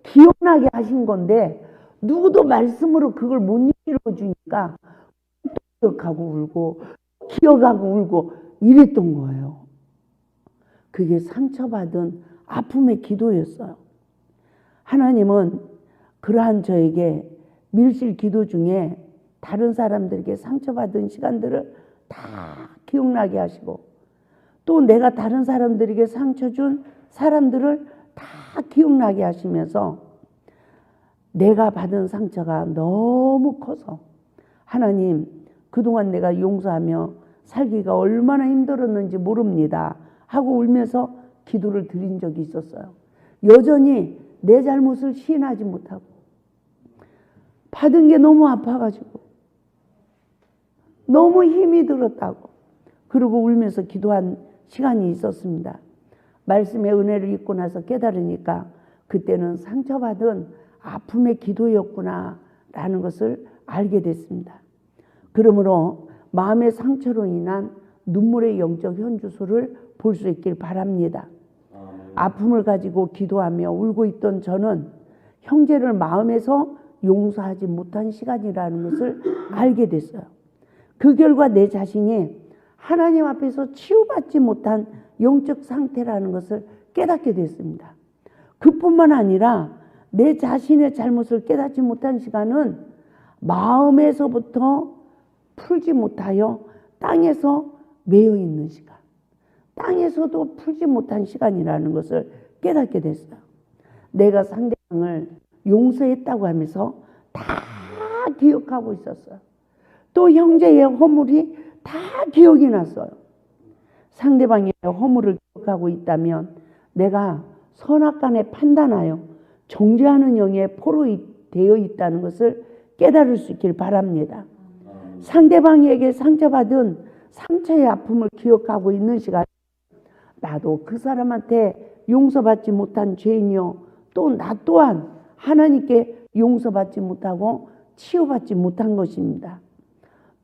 기억나게 하신 건데 누구도 말씀으로 그걸 못 이루어주니까 기억하고 울고 기억하고 울고 이랬던 거예요. 그게 상처받은 아픔의 기도였어요. 하나님은 그러한 저에게 밀실 기도 중에 다른 사람들에게 상처받은 시간들을 다 기억나게 하시고, 또 내가 다른 사람들에게 상처 준 사람들을 다 기억나게 하시면서 내가 받은 상처가 너무 커서 하나님, 그동안 내가 용서하며 살기가 얼마나 힘들었는지 모릅니다 하고 울면서 기도를 드린 적이 있었어요. 여전히 내 잘못을 시인하지 못하고 받은 게 너무 아파가지고 너무 힘이 들었다고 그러고 울면서 기도한 시간이 있었습니다. 말씀의 은혜를 잊고 나서 깨달으니까 그때는 상처받은 아픔의 기도였구나 라는 것을 알게 됐습니다. 그러므로 마음의 상처로 인한 눈물의 영적 현주소를 볼 수 있길 바랍니다. 아픔을 가지고 기도하며 울고 있던 저는 형제를 마음에서 용서하지 못한 시간이라는 것을 알게 됐어요. 그 결과 내 자신이 하나님 앞에서 치유받지 못한 영적 상태라는 것을 깨닫게 됐습니다. 그뿐만 아니라 내 자신의 잘못을 깨닫지 못한 시간은 마음에서부터 풀지 못하여 땅에서 매여 있는 시간, 땅에서도 풀지 못한 시간이라는 것을 깨닫게 됐어요. 내가 상대방을 용서했다고 하면서 다 기억하고 있었어요. 또 형제의 허물이 다 기억이 났어요. 상대방의 허물을 기억하고 있다면 내가 선악간에 판단하여 정죄하는 영에 포로되어 있다는 것을 깨달을 수 있길 바랍니다. 상대방에게 상처받은 상처의 아픔을 기억하고 있는 시간, 나도 그 사람한테 용서받지 못한 죄인이요, 또 나 또한 하나님께 용서받지 못하고 치유받지 못한 것입니다.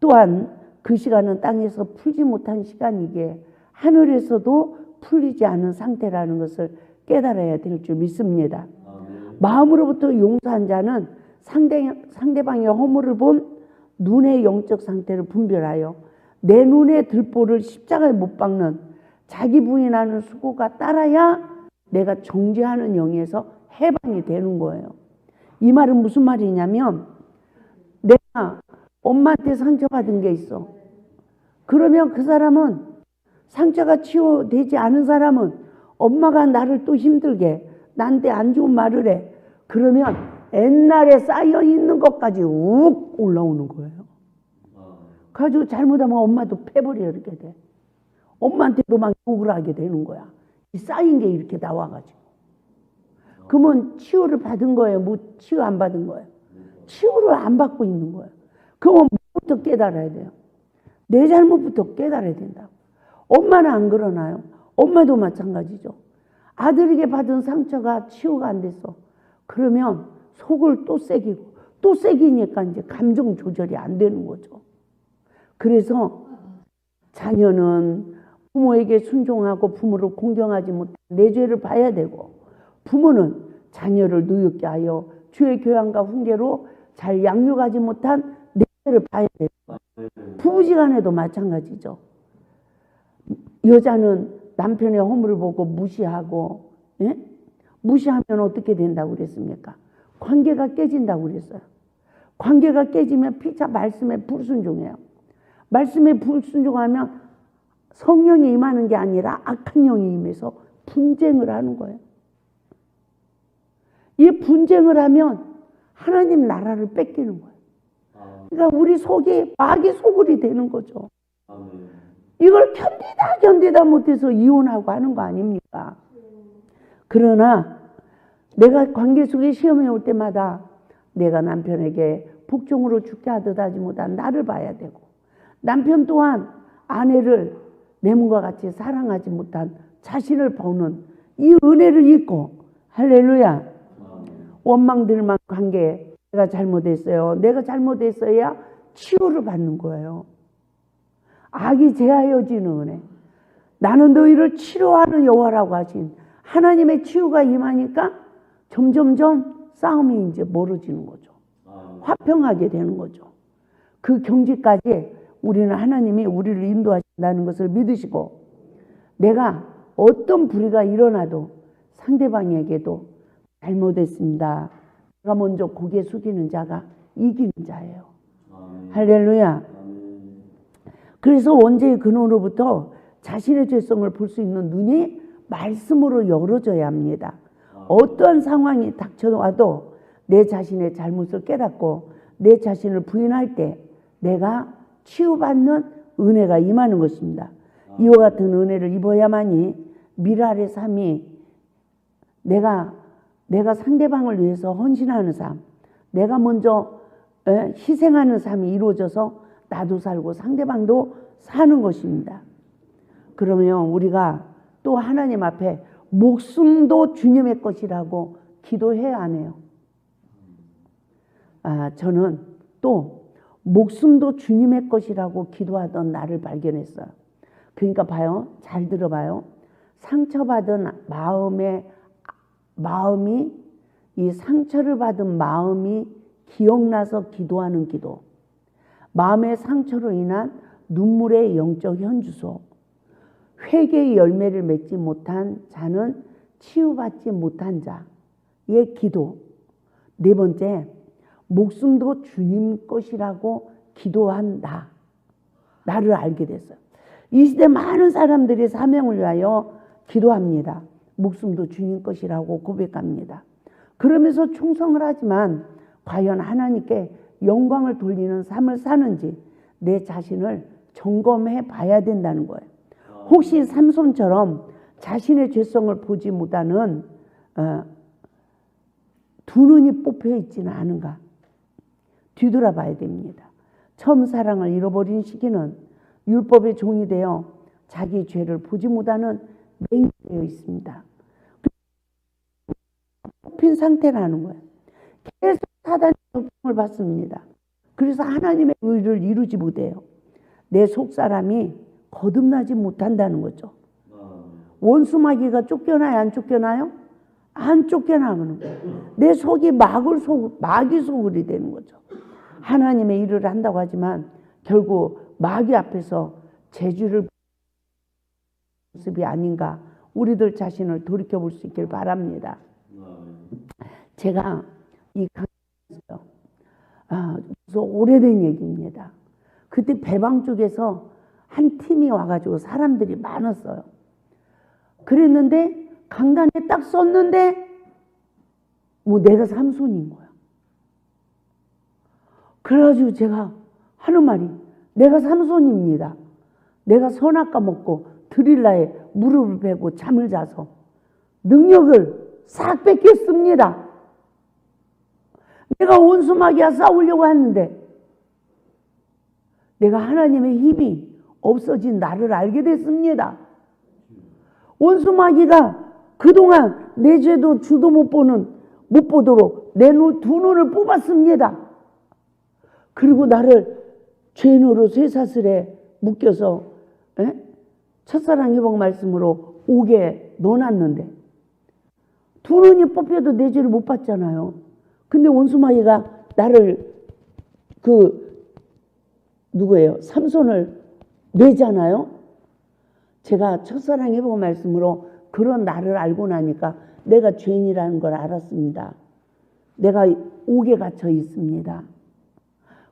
또한 그 시간은 땅에서 풀지 못한 시간이기에 하늘에서도 풀리지 않은 상태라는 것을 깨달아야 될 줄 믿습니다. 마음으로부터 용서한 자는 상대방의 허물을 본 눈의 영적 상태를 분별하여 내 눈의 들보를 십자가에 못 박는 자기 부인하는 수고가 따라야 내가 정죄하는 영에서 해방이 되는 거예요. 이 말은 무슨 말이냐면, 내가 엄마한테 상처받은 게 있어. 그러면 그 사람은, 상처가 치유되지 않은 사람은 엄마가 나를 또 힘들게 나한테 안 좋은 말을 해. 그러면 옛날에 쌓여있는 것까지 욱 올라오는 거예요. 가지고 잘못하면 엄마도 패버려 이렇게 돼. 엄마한테도 막 욕을 하게 되는 거야. 이 쌓인 게 이렇게 나와가지고. 그러면 치유를 받은 거예요? 뭐 치유 안 받은 거예요? 치유를 안 받고 있는 거예요. 그러면 뭐부터 깨달아야 돼요? 내 잘못부터 깨달아야 된다고. 엄마는 안 그러나요? 엄마도 마찬가지죠. 아들에게 받은 상처가 치유가 안 됐어. 그러면 속을 또 새기고 또 새기니까 이제 감정 조절이 안 되는 거죠. 그래서 자녀는 부모에게 순종하고 부모를 공경하지 못한 내 죄를 봐야 되고, 부모는 자녀를 누욕게 하여 주의 교양과 훈계로 잘 양육하지 못한 내 죄를 봐야 되고, 부부지간에도 마찬가지죠. 여자는 남편의 허물을 보고 무시하고, 예? 무시하면 어떻게 된다고 그랬습니까? 관계가 깨진다고 그랬어요. 관계가 깨지면 피차 말씀에 불순종해요. 말씀에 불순종하면 성령이 임하는 게 아니라 악한 영이 임해서 분쟁을 하는 거예요. 이 분쟁을 하면 하나님 나라를 뺏기는 거예요. 그러니까 우리 속이 마귀 소굴이 되는 거죠. 이걸 견디다 못해서 이혼하고 하는 거 아닙니까? 그러나 내가 관계 속에 시험이 올 때마다 내가 남편에게 복종으로 죽게 하듯 하지 못한 나를 봐야 되고, 남편 또한 아내를 내 몸과 같이 사랑하지 못한 자신을 보는 이 은혜를 잊고, 할렐루야, 원망들만 관계, 내가 잘못했어요, 내가 잘못했어야 치유를 받는 거예요. 악이 제하여지는 은혜, 나는 너희를 치료하는 여호와라고 하신 하나님의 치유가 임하니까 점점점 싸움이 이제 멀어지는 거죠. 화평하게 되는 거죠. 그 경지까지 우리는 하나님이 우리를 인도하신다는 것을 믿으시고, 내가 어떤 불의가 일어나도 상대방에게도 잘못했습니다, 내가 먼저 고개 숙이는 자가 이기는 자예요. 할렐루야. 그래서 원죄의 근원으로부터 자신의 죄성을 볼 수 있는 눈이 말씀으로 열어져야 합니다. 어떠한 상황이 닥쳐와도 내 자신의 잘못을 깨닫고 내 자신을 부인할 때 내가 치유받는 은혜가 임하는 것입니다. 이와 같은 은혜를 입어야만이 미랄의 삶이 내가 상대방을 위해서 헌신하는 삶, 내가 먼저 희생하는 삶이 이루어져서 나도 살고 상대방도 사는 것입니다. 그러면 우리가 또 하나님 앞에 목숨도 주님의 것이라고 기도해야 하네요. 저는 또 목숨도 주님의 것이라고 기도하던 나를 발견했어요. 그러니까 봐요. 잘 들어봐요. 상처받은 마음이 이 상처를 받은 마음이 기억나서 기도하는 기도. 마음의 상처로 인한 눈물의 영적 현주소. 회개의 열매를 맺지 못한 자는 치유받지 못한 자의 기도. 네 번째, 목숨도 주님 것이라고 기도한 나를 알게 됐어요. 이 시대 많은 사람들이 사명을 위하여 기도합니다. 목숨도 주님 것이라고 고백합니다. 그러면서 충성을 하지만 과연 하나님께 영광을 돌리는 삶을 사는지 내 자신을 점검해 봐야 된다는 거예요. 혹시 삼손처럼 자신의 죄성을 보지 못하는 두 눈이 뽑혀 있지는 않은가? 뒤돌아봐야 됩니다. 처음 사랑을 잃어버린 시기는 율법의 종이 되어 자기 죄를 보지 못하는 맹인되어 있습니다. 뽑힌 상태라는 거예요. 계속 사단의 적용을 받습니다. 그래서 하나님의 의를 이루지 못해요. 내 속사람이 거듭나지 못한다는 거죠. 원수마귀가 쫓겨나요? 안 쫓겨나요? 안 쫓겨나는 거예요. 내 속이 마귀 소굴이 되는 거죠. 하나님의 일을 한다고 하지만 결국 마귀 앞에서 제주를 모습이 아닌가. 우리들 자신을 돌이켜볼 수 있길 바랍니다. 제가 이 강의에서 오래된 얘기입니다. 그때 배방 쪽에서 한 팀이 와가지고 사람들이 많았어요. 그랬는데 강단에 딱 썼는데 내가 삼손인 거야. 그래가지고 제가 하는 말이 내가 삼손입니다. 내가 선악과 먹고 드릴라에 무릎을 베고 잠을 자서 능력을 싹 뺏겼습니다. 내가 원수마귀와 싸우려고 했는데 내가 하나님의 힘이 없어진 나를 알게 됐습니다. 원수마귀가 그동안 내 죄도 주도 못 보도록 내 두 눈을 뽑았습니다. 그리고 나를 죄노로 쇠사슬에 묶여서 첫사랑 회복 말씀으로 옥에 넣어놨는데 두 눈이 뽑혀도 내 죄를 못 봤잖아요. 근데 원수마귀가 나를 누구예요? 삼손을 내잖아요. 제가 첫사랑 회복 말씀으로 그런 나를 알고 나니까 내가 죄인이라는 걸 알았습니다. 내가 옥에 갇혀 있습니다.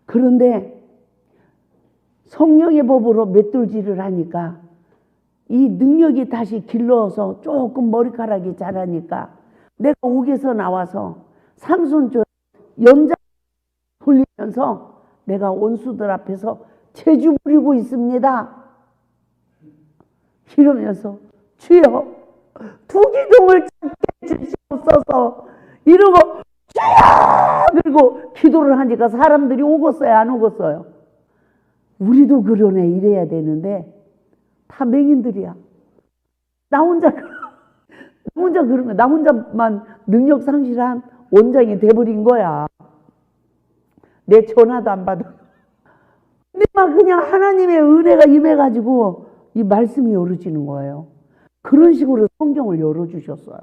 그런데 성령의 법으로 맷돌질을 하니까 이 능력이 다시 길러서 조금 머리카락이 자라니까 내가 옥에서 나와서 삼손처럼 연장 돌리면서 내가 원수들 앞에서 재주 부리고 있습니다. 이러면서 주여 두 기둥을 찾게 주시옵소서 이러고 주여 그리고 기도를 하니까 사람들이 오겠어요? 안 오겠어요? 우리도 그러네 이래야 되는데 다 맹인들이야. 나 혼자 그런 거야. 나 혼자만 능력 상실한 원장이 돼버린 거야. 내 전화도 안 받아. 근데 막 그냥 하나님의 은혜가 임해가지고 이 말씀이 열어지는 거예요. 그런 식으로 성경을 열어주셨어요.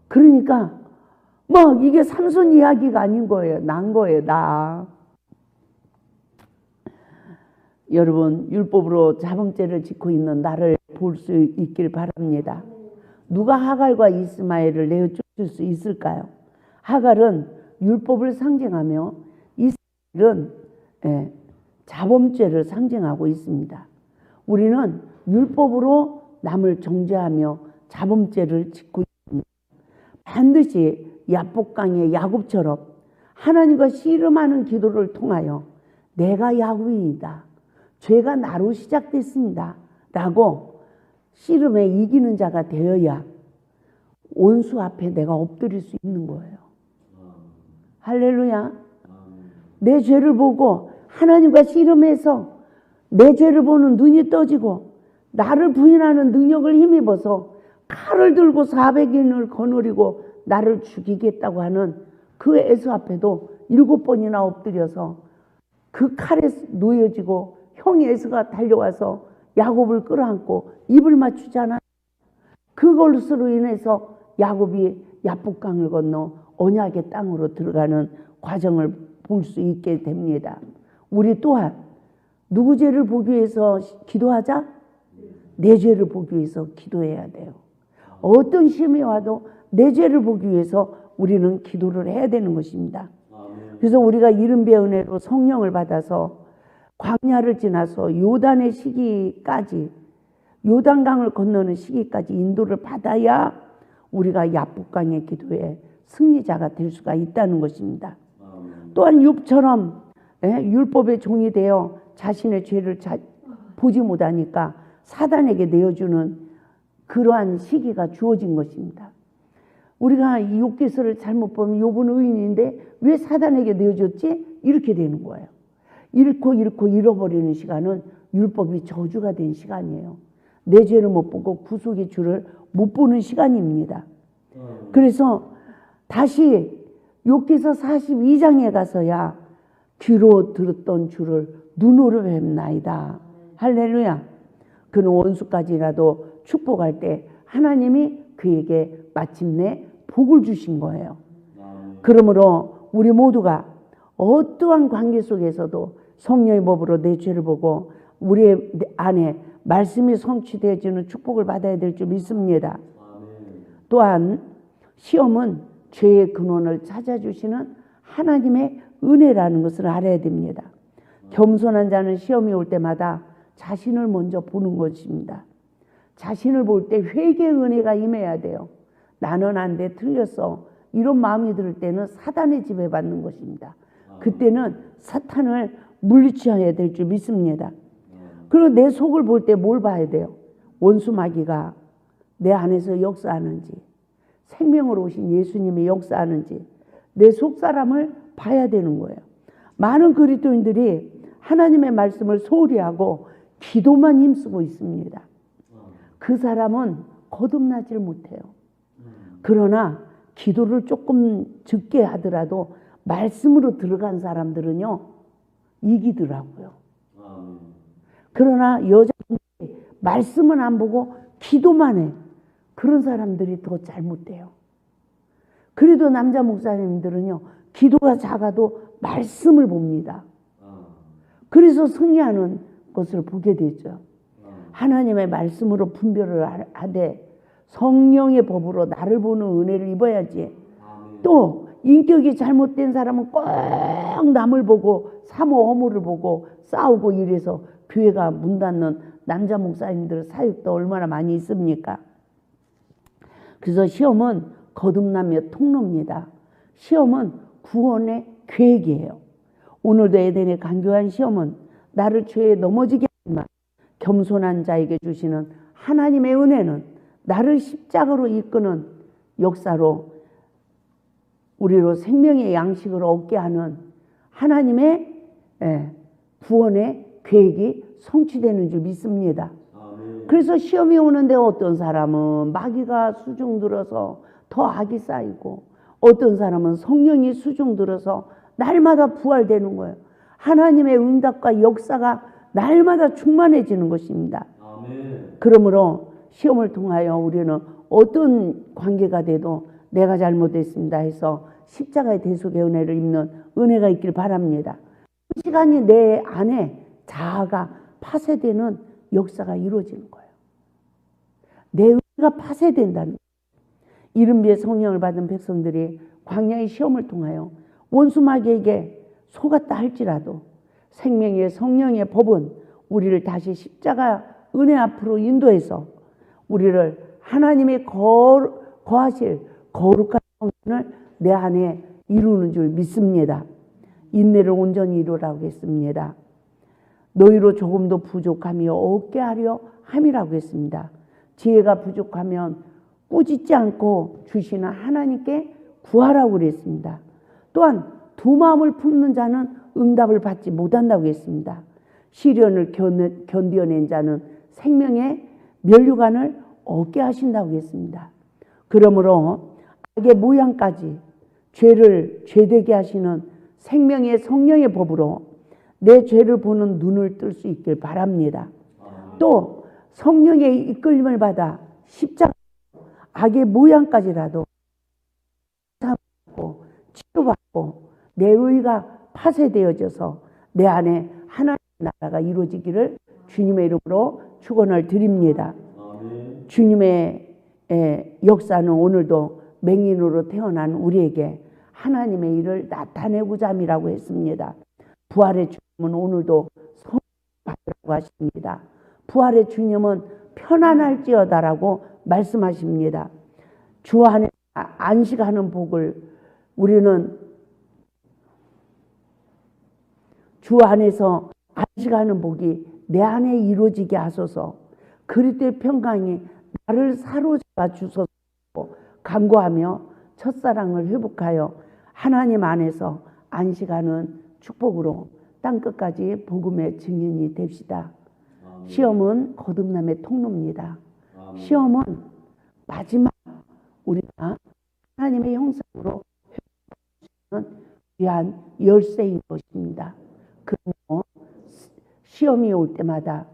그러니까 막 이게 삼손 이야기가 아닌 거예요. 난 거예요. 나. 여러분 율법으로 자범죄를 짓고 있는 나를 볼 수 있길 바랍니다. 누가 하갈과 이스마엘을 내어줄 수 있을까요? 하갈은 율법을 상징하며 이스마엘은 자범죄를 상징하고 있습니다. 우리는 율법으로 남을 정죄하며 자범죄를 짓고 있습니다. 반드시 야복강의 야곱처럼 하나님과 씨름하는 기도를 통하여 내가 야곱이다, 죄가 나로 시작됐습니다 라고 씨름에 이기는 자가 되어야 원수 앞에 내가 엎드릴 수 있는 거예요. 할렐루야. 내 죄를 보고 하나님과 씨름해서 내 죄를 보는 눈이 떠지고 나를 부인하는 능력을 힘입어서 칼을 들고 400인을 거느리고 나를 죽이겠다고 하는 그 에서 앞에도 7번이나 엎드려서 그 칼에 놓여지고 형 에서가 달려와서 야곱을 끌어안고 입을 맞추잖아. 그것으로 인해서 야곱이 야복강을 건너 언약의 땅으로 들어가는 과정을 볼 수 있게 됩니다. 우리 또한 누구 죄를 보기 위해서 기도하자? 내 죄를 보기 위해서 기도해야 돼요. 어떤 시험이 와도 내 죄를 보기 위해서 우리는 기도를 해야 되는 것입니다. 그래서 우리가 이른배 은혜로 성령을 받아서 광야를 지나서 요단의 시기까지, 요단강을 건너는 시기까지 인도를 받아야 우리가 야복강의 기도에 승리자가 될 수가 있다는 것입니다. 또한 욥처럼 율법의 종이 되어 자신의 죄를 보지 못하니까 사단에게 내어주는 그러한 시기가 주어진 것입니다. 우리가 이 욥기서를 잘못 보면 욥은 의인인데 왜 사단에게 내어줬지? 이렇게 되는 거예요. 잃고 잃어버리는 시간은 율법이 저주가 된 시간이에요. 내 죄를 못 보고 구속의 주를 못 보는 시간입니다. 그래서 다시 욥기서 42장에 가서야 귀로 들었던 주를 눈으로 뵙나이다. 할렐루야. 그는 원수까지라도 축복할 때 하나님이 그에게 마침내 복을 주신 거예요. 그러므로 우리 모두가 어떠한 관계 속에서도 성령의 법으로 내 죄를 보고 우리 안에 말씀이 성취되어지는 축복을 받아야 될 줄 믿습니다. 또한 시험은 죄의 근원을 찾아주시는 하나님의 은혜라는 것을 알아야 됩니다. 겸손한 자는 시험이 올 때마다 자신을 먼저 보는 것입니다. 자신을 볼 때 회개의 은혜가 임해야 돼요. 나는 안 돼, 틀렸어. 이런 마음이 들 때는 사단의 지배받는 것입니다. 그때는 사탄을 물리쳐야 될 줄 믿습니다. 그리고 내 속을 볼 때 뭘 봐야 돼요? 원수 마귀가 내 안에서 역사하는지, 생명으로 오신 예수님이 역사하는지 내 속사람을 봐야 되는 거예요. 많은 그리스도인들이 하나님의 말씀을 소홀히 하고 기도만 힘쓰고 있습니다. 그 사람은 거듭나질 못해요. 그러나 기도를 조금 적게 하더라도 말씀으로 들어간 사람들은요 이기더라고요. 그러나 여자분들이 말씀은 안 보고 기도만 해. 그런 사람들이 더 잘못돼요. 그래도 남자 목사님들은요 기도가 작아도 말씀을 봅니다. 그래서 승리하는 것을 보게 되죠. 하나님의 말씀으로 분별을 하되 성령의 법으로 나를 보는 은혜를 입어야지. 또 인격이 잘못된 사람은 꼭 남을 보고 사모 허물을 보고 싸우고 이래서 교회가 문 닫는 남자 목사님들 사역도 얼마나 많이 있습니까? 그래서 시험은 거듭나며 통로입니다. 시험은 구원의 계획이에요. 오늘도 에덴의 간교한 시험은 나를 죄에 넘어지게 하지만 겸손한 자에게 주시는 하나님의 은혜는 나를 십자가로 이끄는 역사로 우리로 생명의 양식을 얻게 하는 하나님의 구원의 계획이 성취되는 줄 믿습니다. 그래서 시험이 오는데 어떤 사람은 마귀가 수중 들어서 더 악이 쌓이고 어떤 사람은 성령이 수중 들어서 날마다 부활되는 거예요. 하나님의 응답과 역사가 날마다 충만해지는 것입니다. 그러므로 시험을 통하여 우리는 어떤 관계가 돼도 내가 잘못했습니다 해서 십자가의 대속의 은혜를 입는 은혜가 있길 바랍니다. 그 시간이 내 안에 자아가 파쇄되는 역사가 이루어지는 거예요. 내 의가 파쇄된다는 거예요. 이른비의 성령을 받은 백성들이 광야의 시험을 통하여 원수 마귀에게 속았다 할지라도 생명의 성령의 법은 우리를 다시 십자가 은혜 앞으로 인도해서 우리를 하나님의 거하실 거룩한 성전을 내 안에 이루는 줄 믿습니다. 인내를 온전히 이루라고 했습니다. 너희로 조금도 부족함이 없게 하려 함이라고 했습니다. 지혜가 부족하면 꾸짖지 않고 주시는 하나님께 구하라고 그랬습니다. 또한 두 마음을 품는 자는 응답을 받지 못한다고 했습니다. 시련을 견뎌낸 자는 생명의 면류관을 얻게 하신다고 했습니다. 그러므로 악의 모양까지 죄를 죄되게 하시는 생명의 성령의 법으로 내 죄를 보는 눈을 뜰 수 있길 바랍니다. 또 성령의 이끌림을 받아 십자가 악의 모양까지라도 받고 치료받고 내 의가 파쇄되어져서 내 안에 하나님의 나라가 이루어지기를 주님의 이름으로 축원을 드립니다. 주님의 역사는 오늘도 맹인으로 태어난 우리에게 하나님의 일을 나타내고자 함이라고 했습니다. 부활의 주님은 오늘도 성령 받으라고 하십니다. 부활의 주님은 편안할지어다라고 말씀하십니다. 주 안에 안식하는 복을 우리는 주 안에서 안식하는 복이 내 안에 이루어지게 하소서. 그리스도의 평강이 나를 사로잡아 주소서 간구하며 첫사랑을 회복하여 하나님 안에서 안식하는 축복으로 땅끝까지 복음의 증인이 됩시다. 시험은 거듭남의 통로입니다. 시험은 마지막 우리가 하나님의 형상으로 회복하는 귀한 열쇠인 것입니다. 그리고 시험이 올 때마다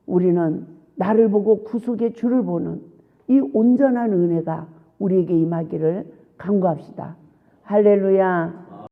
우리는 나를 보고 구속의 주를 보는 이 온전한 은혜가 우리에게 임하기를 간구합시다. 할렐루야.